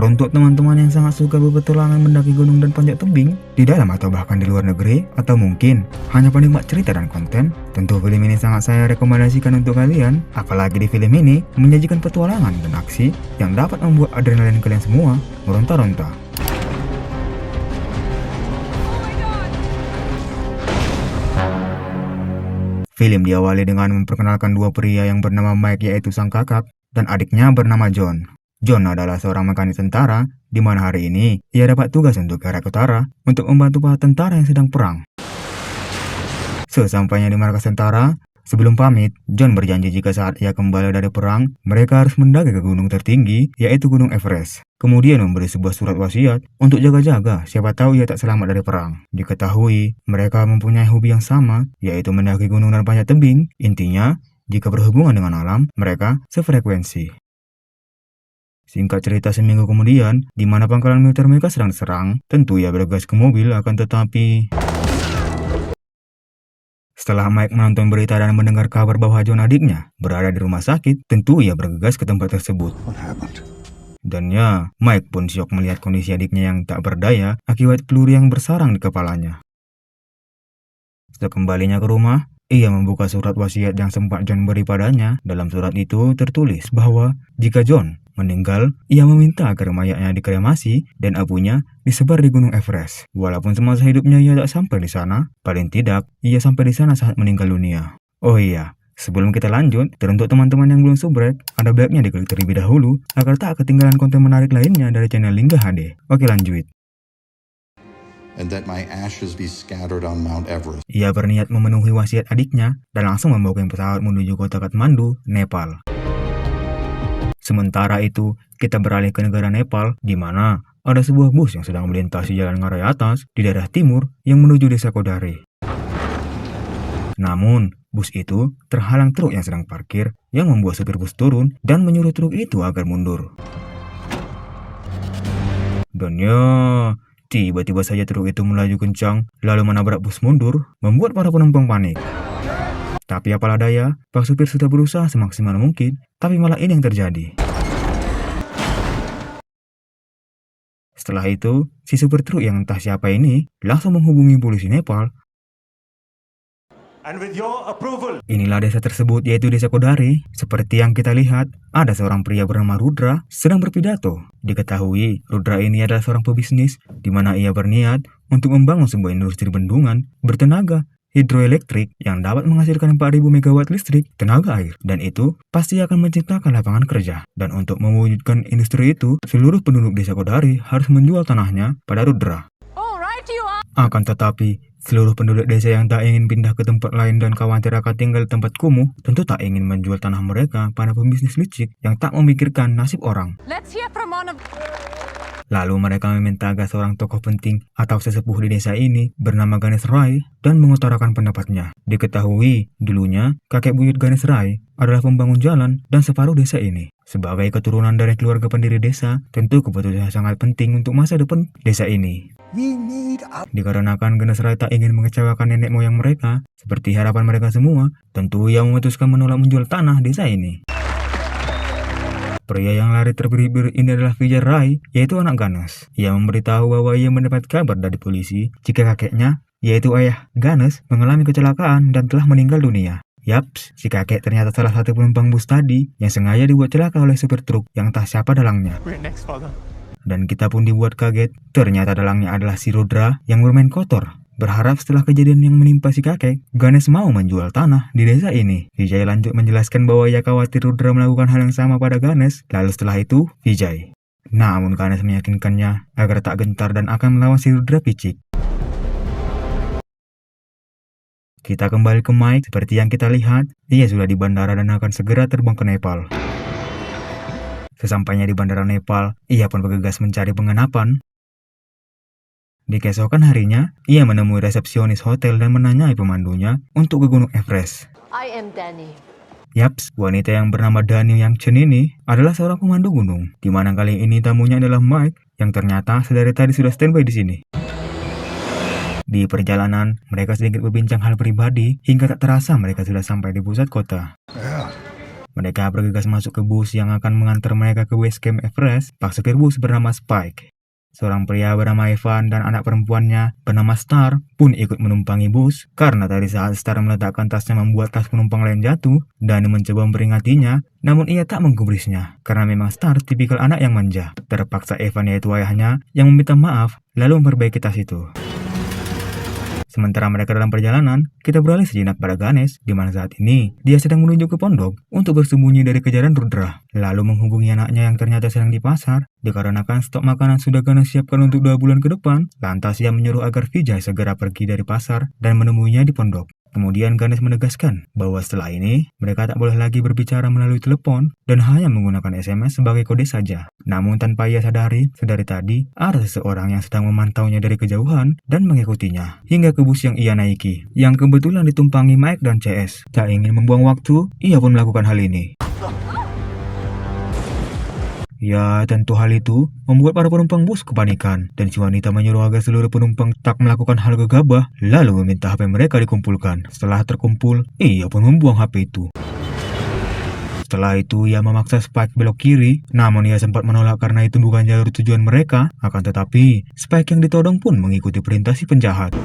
Untuk teman-teman yang sangat suka berpetualangan mendaki gunung dan panjat tebing, di dalam atau bahkan di luar negeri, atau mungkin hanya penikmat cerita dan konten, tentu film ini sangat saya rekomendasikan untuk kalian. Apalagi di film ini menyajikan petualangan dan aksi yang dapat membuat adrenalin kalian semua meronta-ronta. Film diawali dengan memperkenalkan dua pria yang bernama Mike, yaitu sang kakak, dan adiknya bernama John. John adalah seorang mekanik tentara, di mana hari ini ia dapat tugas untuk ke arah utara untuk membantu para tentara yang sedang perang. Sesampainya di markas tentara, sebelum pamit, John berjanji jika saat ia kembali dari perang, mereka harus mendaki ke gunung tertinggi, yaitu Gunung Everest. Kemudian memberi sebuah surat wasiat untuk jaga-jaga, siapa tahu ia tak selamat dari perang. Diketahui, mereka mempunyai hobi yang sama, yaitu mendaki gunung dan panjat tebing. Intinya, jika berhubungan dengan alam, mereka sefrekuensi. Singkat cerita, seminggu kemudian, di mana pangkalan militer mereka sedang diserang, tentu ia bergegas ke mobil, akan tetapi setelah Mike menonton berita dan mendengar kabar bahwa John adiknya berada di rumah sakit, tentu ia bergegas ke tempat tersebut. Dan ya, Mike pun syok melihat kondisi adiknya yang tak berdaya akibat peluru yang bersarang di kepalanya. Setelah kembalinya ke rumah, ia membuka surat wasiat yang sempat John beri padanya. Dalam surat itu tertulis bahwa jika John meninggal, ia meminta agar mayatnya dikremasi dan abunya disebar di Gunung Everest. Walaupun semasa hidupnya ia tak sampai di sana, paling tidak ia sampai di sana saat meninggal dunia. Oh iya, sebelum kita lanjut, teruntuk teman-teman yang belum subrek, ada baiknya diklik terlebih dahulu agar tak ketinggalan konten menarik lainnya dari channel Lingga HD. Oke, lanjut. And that my ashes be scattered on Mount Everest. Ia berniat memenuhi wasiat adiknya dan langsung membawa pesawat menuju kota Kathmandu, Nepal. Sementara itu, kita beralih ke negara Nepal, di mana ada sebuah bus yang sedang melintasi jalan ngarai atas di daerah timur yang menuju desa Kodari. Namun, bus itu terhalang truk yang sedang parkir yang membuat supir bus turun dan menyuruh truk itu agar mundur. Dan ya, tiba-tiba saja truk itu melaju kencang lalu menabrak bus mundur, membuat para penumpang panik. Tapi apalah daya, pak supir sudah berusaha semaksimal mungkin, tapi malah ini yang terjadi. Setelah itu, si supir truk yang entah siapa ini langsung menghubungi polisi Nepal. And with your approval, inilah desa tersebut, yaitu desa Kodari. Seperti yang kita lihat, ada seorang pria bernama Rudra sedang berpidato. Diketahui, Rudra ini adalah seorang pebisnis, di mana ia berniat untuk membangun sebuah industri bendungan bertenaga hidroelektrik yang dapat menghasilkan 4.000 megawatt listrik tenaga air, dan itu pasti akan menciptakan lapangan kerja. Dan untuk mewujudkan industri itu, seluruh penduduk desa Kodari harus menjual tanahnya pada Rudra. Akan tetapi, seluruh penduduk desa yang tak ingin pindah ke tempat lain dan khawatir akan tinggal di tempat kumuh, tentu tak ingin menjual tanah mereka pada pembisnis licik yang tak memikirkan nasib orang. Lalu mereka meminta agar seorang tokoh penting atau sesepuh di desa ini bernama Ganesh Rai dan mengutarakan pendapatnya. Diketahui, dulunya kakek buyut Ganesh Rai adalah pembangun jalan dan separuh desa ini. Sebagai keturunan dari keluarga pendiri desa, tentu keputusannya sangat penting untuk masa depan desa ini. Dikarenakan Ganesh Rai tak ingin mengecewakan nenek moyang mereka, seperti harapan mereka semua, tentu ia memutuskan menolak menjual tanah desa ini. Pria yang lari terbirit-birit ini adalah Vijay Rai, yaitu anak Ganesh. Ia memberitahu bahwa ia mendapat kabar dari polisi jika kakeknya, yaitu ayah Ganesh, mengalami kecelakaan dan telah meninggal dunia. Yaps, si kakek ternyata salah satu penumpang bus tadi yang sengaja dibuat celaka oleh supir truk yang tak siapa dalangnya. Dan kita pun dibuat kaget, ternyata dalangnya adalah si Rudra yang bermain kotor. Berharap setelah kejadian yang menimpa si kakek, Ganesh mau menjual tanah di desa ini. Vijay lanjut menjelaskan bahwa ia khawatir Rudra melakukan hal yang sama pada Ganesh. Lalu setelah itu, Vijay. Namun Ganesh meyakinkannya agar tak gentar dan akan melawan si Rudra picik. Kita kembali ke Mike. Seperti yang kita lihat, ia sudah di bandara dan akan segera terbang ke Nepal. Sesampainya di bandara Nepal, ia pun bergegas mencari penginapan. Di keesokan harinya, ia menemui resepsionis hotel dan menanyai pemandunya untuk ke Gunung Everest. I am Danny. Yaps, wanita yang bernama Dani yang Chen ini adalah seorang pemandu gunung, di mana kali ini tamunya adalah Mike, yang ternyata sedari tadi sudah standby di sini. Di perjalanan, mereka sedikit berbincang hal pribadi hingga tak terasa mereka sudah sampai di pusat kota. Mereka bergegas masuk ke bus yang akan mengantar mereka ke base camp Everest. Pak supir bus bernama Spike. Seorang pria bernama Evan dan anak perempuannya bernama Star pun ikut menumpangi bus. Karena tadi saat Star meletakkan tasnya membuat tas penumpang lain jatuh, Dani mencoba memperingatinya, namun ia tak menggubrisnya. Karena memang Star tipikal anak yang manja. Terpaksa Evan, yaitu ayahnya, yang meminta maaf lalu memperbaiki tas itu. Sementara mereka dalam perjalanan, kita beralih sejenak pada Ganesh, di mana saat ini dia sedang menuju ke pondok untuk bersembunyi dari kejaran Rudra, lalu menghubungi anaknya yang ternyata sedang di pasar. Dikarenakan stok makanan sudah Ganesh siapkan untuk 2 bulan ke depan, lantas ia menyuruh agar Vijay segera pergi dari pasar dan menemuinya di pondok. Kemudian Ganesh menegaskan bahwa setelah ini mereka tak boleh lagi berbicara melalui telepon dan hanya menggunakan SMS sebagai kode saja. Namun tanpa ia sadari, sedari tadi ada seseorang yang sedang memantaunya dari kejauhan dan mengikutinya hingga ke bus yang ia naiki, yang kebetulan ditumpangi Mike dan CS. Tak ingin membuang waktu, ia pun melakukan hal ini. Ya, tentu hal itu membuat para penumpang bus kepanikan, dan si wanita menyuruh agar seluruh penumpang tak melakukan hal gegabah, lalu meminta HP mereka dikumpulkan. Setelah terkumpul, ia pun membuang HP itu. Setelah itu, ia memaksa Spike belok kiri, namun ia sempat menolak karena itu bukan jalur tujuan mereka. Akan tetapi, Spike yang ditodong pun mengikuti perintah si penjahat.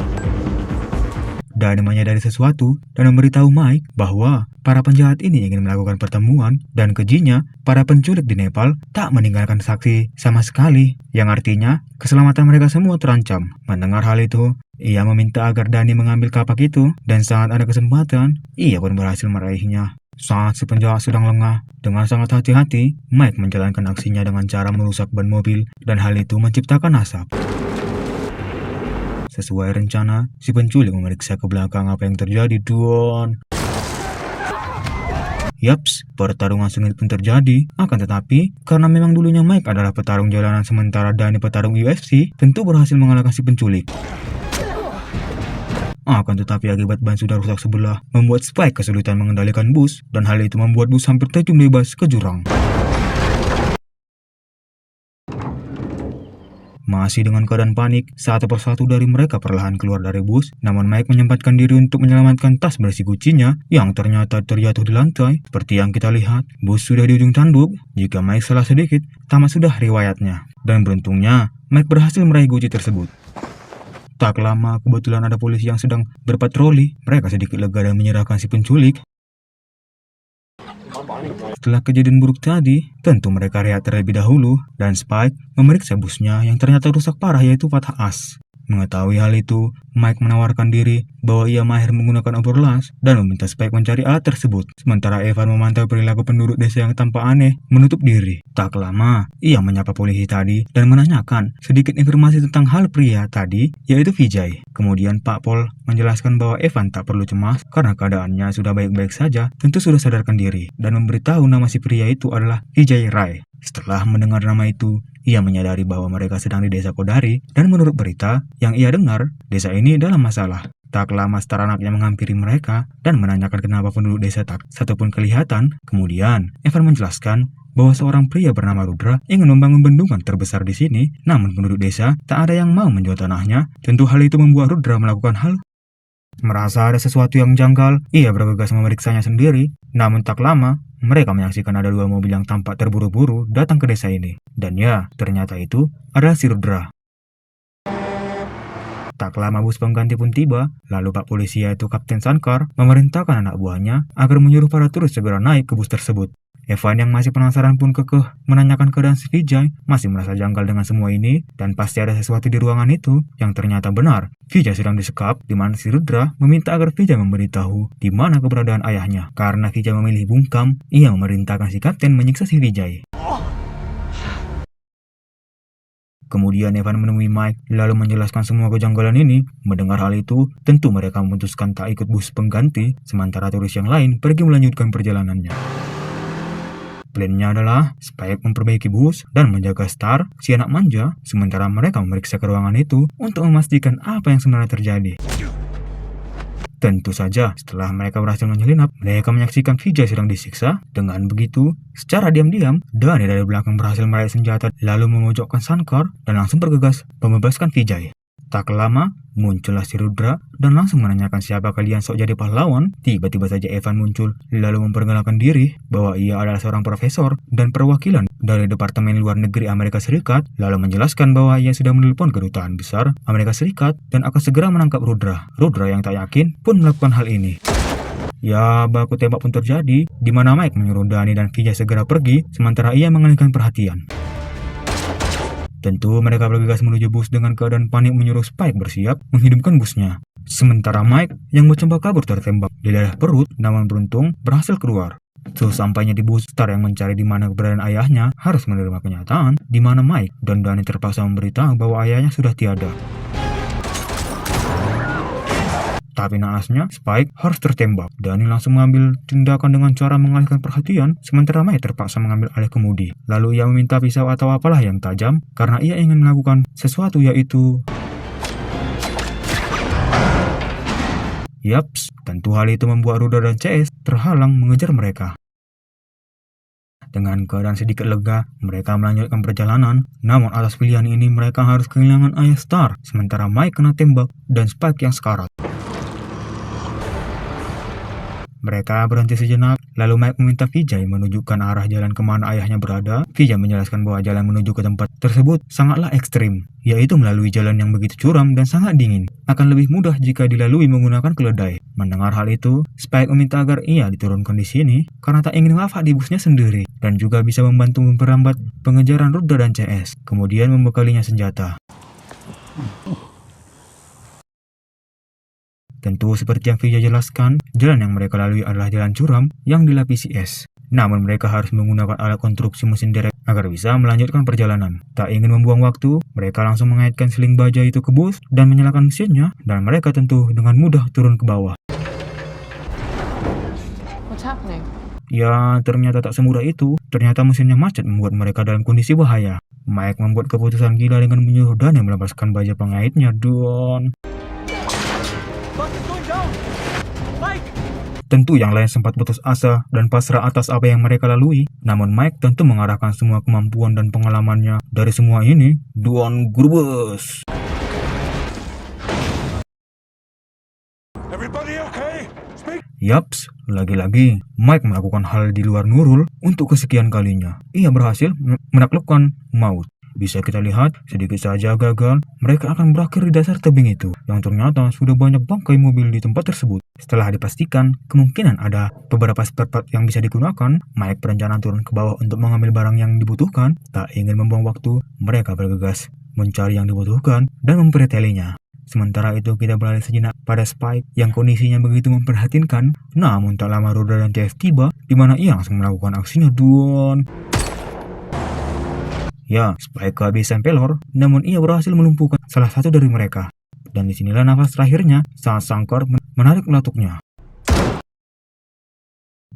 Dani menyadari sesuatu dan memberitahu Mike bahwa para penjahat ini ingin melakukan pertemuan, dan kejinya para penculik di Nepal tak meninggalkan saksi sama sekali, yang artinya keselamatan mereka semua terancam. Mendengar hal itu, ia meminta agar Dani mengambil kapak itu, dan saat ada kesempatan, ia pun berhasil meraihnya. Saat si penjahat sedang lengah, dengan sangat hati-hati, Mike menjalankan aksinya dengan cara merusak ban mobil, dan hal itu menciptakan asap. Sesuai rencana, si penculik memeriksa ke belakang apa yang terjadi, Duan. Yaps, pertarungan sengit pun terjadi. Akan tetapi, karena memang dulunya Mike adalah petarung jalanan sementara Dani petarung UFC, tentu berhasil mengalahkan si penculik. Akan tetapi akibat ban sudah rusak sebelah, membuat Spike kesulitan mengendalikan bus, dan hal itu membuat bus hampir terjun bebas ke jurang. Masih dengan keadaan panik, satu persatu dari mereka perlahan keluar dari bus, namun Mike menyempatkan diri untuk menyelamatkan tas berisi Gucci-nya yang ternyata terjatuh di lantai. Seperti yang kita lihat, bus sudah di ujung tanduk. Jika Mike salah sedikit, tamat sudah riwayatnya. Dan beruntungnya, Mike berhasil meraih Gucci tersebut. Tak lama, kebetulan ada polisi yang sedang berpatroli. Mereka sedikit lega dan menyerahkan si penculik. Setelah kejadian buruk tadi, tentu mereka rehat terlebih dahulu, dan Spike memeriksa busnya yang ternyata rusak parah, yaitu patah as. Mengetahui hal itu, Mike menawarkan diri bahwa ia mahir menggunakan obor las dan meminta Spike mencari alat tersebut. Sementara Evan memantau perilaku penduduk desa yang tampak aneh, menutup diri. Tak lama, ia menyapa polisi tadi dan menanyakan sedikit informasi tentang hal pria tadi, yaitu Vijay. Kemudian Pak Pol menjelaskan bahwa Evan tak perlu cemas karena keadaannya sudah baik-baik saja, tentu sudah sadarkan diri, dan memberitahu nama si pria itu adalah Vijay Rai. Setelah mendengar nama itu, ia menyadari bahwa mereka sedang di desa Kodari, dan menurut berita yang ia dengar, desa ini dalam masalah. Tak lama Star anaknya menghampiri mereka dan menanyakan kenapa penduduk desa tak satupun kelihatan. Kemudian, Evan menjelaskan bahwa seorang pria bernama Rudra ingin membangun bendungan terbesar di sini, namun penduduk desa tak ada yang mau menjual tanahnya. Tentu hal itu membuat Rudra melakukan hal. Merasa ada sesuatu yang janggal, ia bergegas memeriksanya sendiri. Namun tak lama, mereka menyaksikan ada 2 mobil yang tampak terburu-buru datang ke desa ini. Dan ya, ternyata itu adalah si Rudra. Tak lama bus pengganti pun tiba, lalu Pak Polisi yaitu Kapten Sankar memerintahkan anak buahnya agar menyuruh para turis segera naik ke bus tersebut. Evan yang masih penasaran pun kekeh menanyakan keadaan si Vijay, masih merasa janggal dengan semua ini, dan pasti ada sesuatu di ruangan itu yang ternyata benar. Vijay sedang disekap, di mana si Rudra meminta agar Vijay memberitahu di mana keberadaan ayahnya. Karena Vijay memilih bungkam, ia memerintahkan si Kapten menyiksa si Vijay. Kemudian Evan menemui Mike, lalu menjelaskan semua kejanggalan ini. Mendengar hal itu, tentu mereka memutuskan tak ikut bus pengganti, sementara turis yang lain pergi melanjutkan perjalanannya. Plannya adalah Spike memperbaiki bus dan menjaga Star, si anak manja, sementara mereka memeriksa ke ruangan itu untuk memastikan apa yang sebenarnya terjadi. Tentu saja, setelah mereka berhasil menyelinap, mereka menyaksikan Vijay sedang disiksa. Dengan begitu, secara diam-diam, Dani dari belakang berhasil meraih senjata lalu memojokkan Sankar dan langsung bergegas membebaskan Vijay. Tak lama, muncullah si Rudra dan langsung menanyakan siapa kalian sok jadi pahlawan. Tiba-tiba saja Evan muncul, lalu memperkenalkan diri bahwa ia adalah seorang profesor dan perwakilan dari Departemen Luar Negeri Amerika Serikat, lalu menjelaskan bahwa ia sudah menelpon kedutaan besar Amerika Serikat dan akan segera menangkap Rudra. Rudra yang tak yakin pun melakukan hal ini. Ya, baku tembak pun terjadi, di mana Mike menyuruh Danny dan Vijay segera pergi, sementara ia mengalihkan perhatian. Tentu mereka bergegas menuju bus dengan keadaan panik menyuruh Spike bersiap menghidupkan busnya. Sementara Mike yang mencoba kabur tertembak di daerah perut, namun beruntung berhasil keluar. Sesampainya di bus, Star yang mencari di mana keberadaan ayahnya harus menerima kenyataan di mana Mike dan Danny terpaksa memberitahu bahwa ayahnya sudah tiada. Tapi naasnya, Spike harus tertembak. Danny langsung mengambil tindakan dengan cara mengalihkan perhatian, sementara Mike terpaksa mengambil alih kemudi. Lalu ia meminta pisau atau apalah yang tajam, karena ia ingin melakukan sesuatu yaitu... Yaps, tentu hal itu membuat Rudra dan CS terhalang mengejar mereka. Dengan keadaan sedikit lega, mereka melanjutkan perjalanan. Namun atas pilihan ini mereka harus kehilangan ayah Star, sementara Mike kena tembak dan Spike yang sekarat. Mereka berhenti sejenak, lalu Mike meminta Vijay menunjukkan arah jalan kemana ayahnya berada. Vijay menjelaskan bahwa jalan menuju ke tempat tersebut sangatlah ekstrim, yaitu melalui jalan yang begitu curam dan sangat dingin. Akan lebih mudah jika dilalui menggunakan keledai. Mendengar hal itu, Spike meminta agar ia diturunkan di sini karena tak ingin wafat di busnya sendiri, dan juga bisa membantu memperambat pengejaran Rudra dan CS, kemudian membekalinya senjata. Tentu seperti yang Vijay jelaskan, jalan yang mereka lalui adalah jalan curam yang dilapisi es. Namun mereka harus menggunakan alat konstruksi mesin derek agar bisa melanjutkan perjalanan. Tak ingin membuang waktu, mereka langsung mengaitkan seling baja itu ke bus dan menyalakan mesinnya, dan mereka tentu dengan mudah turun ke bawah. What's happening? Ya, ternyata tak semudah itu. Ternyata mesinnya macet membuat mereka dalam kondisi bahaya. Mike membuat keputusan gila dengan menyuruh Danny melepaskan baja pengaitnya, Don. Tentu yang lain sempat putus asa dan pasrah atas apa yang mereka lalui. Namun Mike tentu mengarahkan semua kemampuan dan pengalamannya dari semua ini. Don Grubus. Yaps, lagi-lagi Mike melakukan hal di luar Nurul untuk kesekian kalinya. Ia berhasil menaklukkan maut. Bisa kita lihat, sedikit saja gagal, mereka akan berakhir di dasar tebing itu, yang ternyata sudah banyak bangkai mobil di tempat tersebut. Setelah dipastikan, kemungkinan ada beberapa spare part yang bisa digunakan, Mike berencana turun ke bawah untuk mengambil barang yang dibutuhkan. Tak ingin membuang waktu, mereka bergegas mencari yang dibutuhkan dan mempretelinya. Sementara itu kita beralih sejenak pada Spike yang kondisinya begitu memprihatinkan. Namun tak lama Rudra dan TF tiba, di mana ia langsung melakukan aksinya, Don. Ya, Spike kehabisan pelor, namun ia berhasil melumpuhkan salah satu dari mereka. Dan disinilah nafas terakhirnya saat Sangkar menarik melatuknya.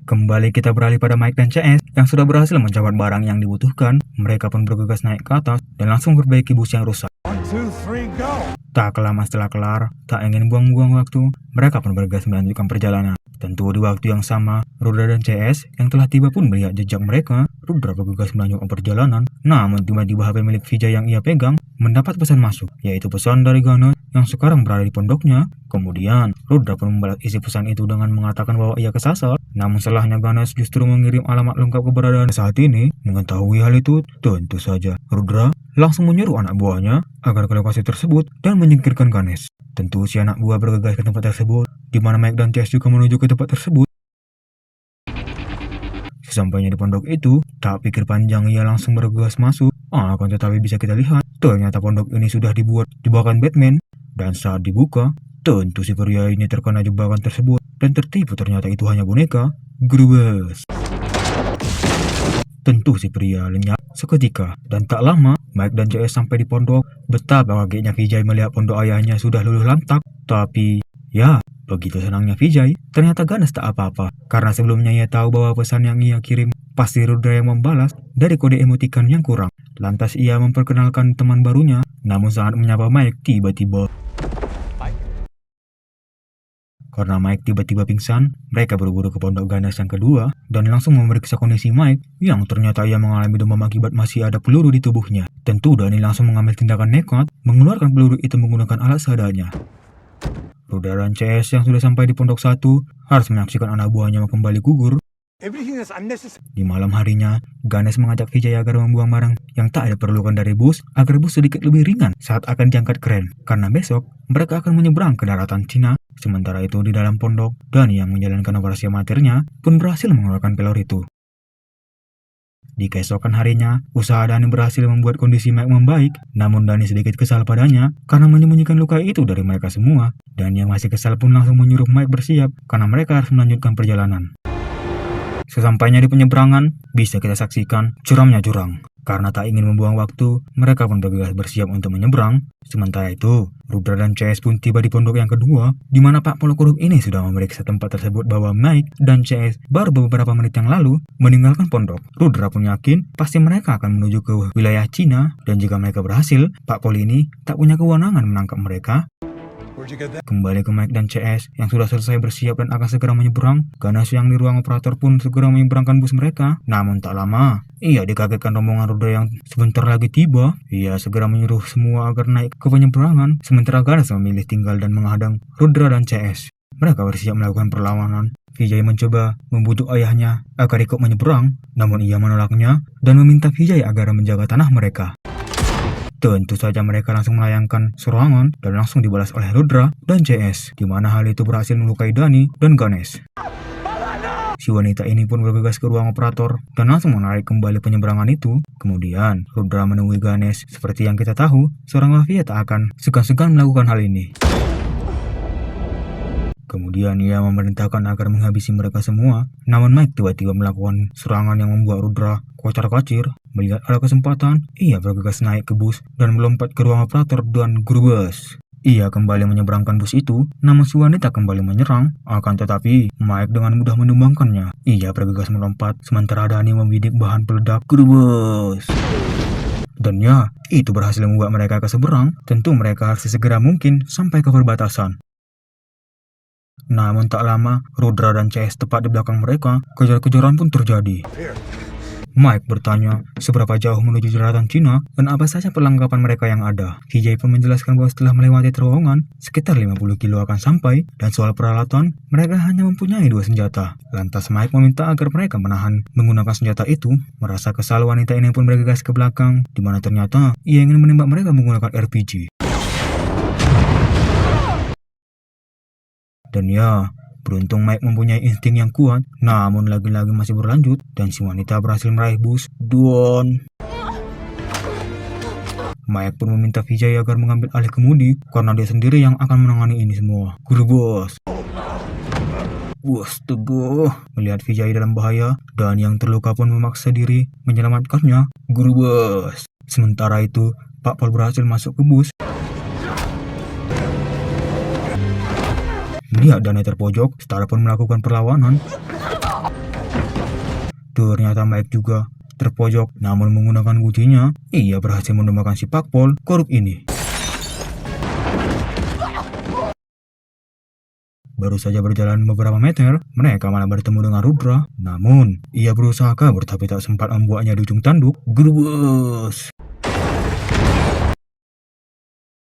Kembali kita beralih pada Mike dan CS yang sudah berhasil mencapai barang yang dibutuhkan. Mereka pun bergegas naik ke atas dan langsung memperbaiki bus yang rusak. 1, 2, 3, go! Tak lama setelah kelar, tak ingin buang-buang waktu, mereka pun bergegas melanjutkan perjalanan. Tentu di waktu yang sama, Rudra dan CS yang telah tiba pun melihat jejak mereka. Rudra bergegas melanjutkan perjalanan, namun tiba-tiba HP milik Vijay yang ia pegang mendapat pesan masuk, yaitu pesan dari Ganesh yang sekarang berada di pondoknya. Kemudian, Rudra pun membalas isi pesan itu dengan mengatakan bahwa ia kesasar. Namun salahnya Ganesh justru mengirim alamat lengkap keberadaan saat ini. Mengetahui hal itu, tentu saja Rudra langsung menyuruh anak buahnya agar ke lokasi tersebut dan menyingkirkan Ganesh. Tentu si anak buah bergegas ke tempat tersebut, di mana Mike dan CS juga menuju ke tempat tersebut. Sesampainya di pondok itu, tak pikir panjang ia langsung bergegas masuk. Akan tetapi bisa kita lihat, ternyata pondok ini sudah dibuat jebakan Batman. Dan saat dibuka, tentu si pria ini terkena jebakan tersebut dan tertipu ternyata itu hanya boneka Grubus. Tentu si pria lenyap seketika, dan tak lama Mike dan CS sampai di pondok. Betapa kagetnya Vijay melihat pondok ayahnya sudah luluh lantak. Tapi ya, begitu senangnya Vijay, ternyata Ganesh tak apa-apa. Karena sebelumnya ia tahu bahwa pesan yang ia kirim pasti Rudra yang membalas dari kode emotikan yang kurang. Lantas ia memperkenalkan teman barunya. Namun saat menyapa Mike, tiba-tiba Karena Mike tiba-tiba pingsan, mereka buru-buru ke pondok Ganesh yang kedua dan langsung memeriksa kondisi Mike yang ternyata ia mengalami demam akibat masih ada peluru di tubuhnya. Tentu Danny langsung mengambil tindakan nekat, mengeluarkan peluru itu menggunakan alat seadanya. Rudra dan CS yang sudah sampai di pondok 1 harus menyaksikan anak buahnya kembali gugur. Di malam harinya, Ganesh mengajak Vijay agar membuang barang yang tak diperlukan dari bus agar bus sedikit lebih ringan saat akan diangkat kren. Karena besok, mereka akan menyeberang ke daratan Cina. Sementara itu di dalam pondok, Danny yang menjalankan operasi amatirnya pun berhasil mengeluarkan pelor itu. Di keesokan harinya, usaha Danny berhasil membuat kondisi Mike membaik, namun Danny sedikit kesal padanya karena menyembunyikan luka itu dari mereka semua. Dan yang masih kesal pun langsung menyuruh Mike bersiap karena mereka harus melanjutkan perjalanan. Sesampainya di penyeberangan, bisa kita saksikan curamnya jurang. Karena tak ingin membuang waktu, mereka pun bergegas bersiap untuk menyeberang. Sementara itu, Rudra dan CS pun tiba di pondok yang kedua, di mana Pak Polo Korup ini sudah memeriksa tempat tersebut bahwa Mike dan CS baru beberapa menit yang lalu meninggalkan pondok. Rudra pun yakin pasti mereka akan menuju ke wilayah Cina, dan jika mereka berhasil, Pak Pol ini tak punya kewenangan menangkap mereka. Kembali ke Mike dan CS yang sudah selesai bersiap dan akan segera menyeberang. Ganesh yang di ruang operator pun segera menyeberangkan bus mereka. Namun tak lama, ia dikagetkan rombongan Rudra yang sebentar lagi tiba. Ia segera menyuruh semua agar naik ke penyeberangan, sementara Ganesh memilih tinggal dan menghadang Rudra dan CS. Mereka bersiap melakukan perlawanan. Vijay mencoba membujuk ayahnya agar ikut menyeberang, namun ia menolaknya dan meminta Vijay agar menjaga tanah mereka. Tentu saja mereka langsung melayangkan serangan dan langsung dibalas oleh Rudra dan CS, di mana hal itu berhasil melukai Danny dan Ganesh. Si wanita ini pun bergegas ke ruang operator dan langsung menarik kembali penyeberangan itu. Kemudian, Rudra menemui Ganesh. Seperti yang kita tahu, seorang mafia tak akan segan-segan melakukan hal ini. Kemudian ia memerintahkan agar menghabisi mereka semua. Namun Mike tiba-tiba melakukan serangan yang membuat Rudra kocar-kacir. Melihat ada kesempatan, ia bergegas naik ke bus dan melompat ke ruang operator dan gerubus. Ia kembali menyeberangkan bus itu, namun si wanita kembali menyerang. Akan tetapi, Mike dengan mudah menumbangkannya. Ia bergegas melompat, sementara Danny membidik bahan peledak gerubus. Dan ya, itu berhasil membuat mereka keseberang. Tentu mereka harus segera mungkin sampai ke perbatasan. Namun tak lama, Rudra dan CS tepat di belakang mereka. Kejar-kejaran pun terjadi. Mike bertanya seberapa jauh menuju daratan Cina dan apa saja perlengkapan mereka yang ada. Vijay pun menjelaskan bahwa setelah melewati terowongan, sekitar 50 kilo akan sampai, dan soal peralatan, mereka hanya mempunyai 2 senjata. Lantas Mike meminta agar mereka menahan menggunakan senjata itu. Merasa kesal, wanita ini pun bergegas ke belakang, di mana ternyata ia ingin menembak mereka menggunakan RPG. Dan ya, beruntung Mike mempunyai insting yang kuat, namun lagi-lagi masih berlanjut, dan si wanita berhasil meraih bus. Mike pun meminta Vijay agar mengambil alih kemudi, karena dia sendiri yang akan menangani ini semua. Guru bos. Astaga, melihat Vijay dalam bahaya, dan yang terluka pun memaksa diri menyelamatkannya. Guru bos. Sementara itu, Pak Pol berhasil masuk ke bus. Melihat Danny terpojok, Star pun melakukan perlawanan. Ternyata Mike juga terpojok, namun menggunakan kuncinya, ia berhasil menumbangkan si Pak Pol Korup ini. Baru saja berjalan beberapa meter, mereka malah bertemu dengan Rudra. Namun, ia berusaha kabur tapi tak sempat membuatnya di ujung tanduk. Gerubus.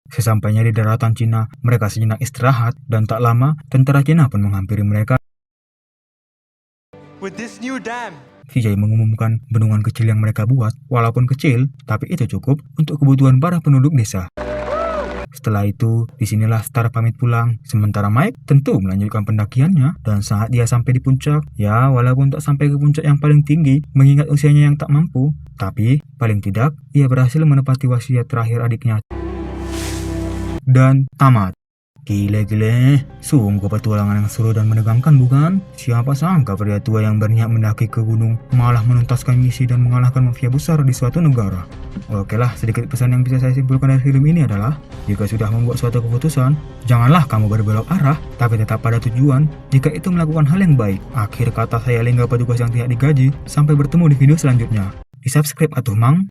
Sesampainya di daratan Cina, mereka sejenak istirahat, dan tak lama, tentara Cina pun menghampiri mereka. With this new dam, Vijay mengumumkan bendungan kecil yang mereka buat, walaupun kecil, tapi itu cukup untuk kebutuhan para penduduk desa. Setelah itu, disinilah Star pamit pulang, sementara Mike tentu melanjutkan pendakiannya, dan saat dia sampai di puncak, ya walaupun tak sampai ke puncak yang paling tinggi, mengingat usianya yang tak mampu, tapi paling tidak, ia berhasil menepati wasiat terakhir adiknya. Dan tamat. Gile-gile, sungguh petualangan yang seru dan menegangkan bukan? Siapa sangka pria tua yang berniat mendaki ke gunung malah menuntaskan misi dan mengalahkan mafia besar di suatu negara. Oke lah, sedikit pesan yang bisa saya simpulkan dari film ini adalah, jika sudah membuat suatu keputusan, janganlah kamu berbelok arah, tapi tetap pada tujuan jika itu melakukan hal yang baik. Akhir kata saya Lingga Petugas yang tidak digaji, sampai bertemu di video selanjutnya. Di subscribe atuh mang.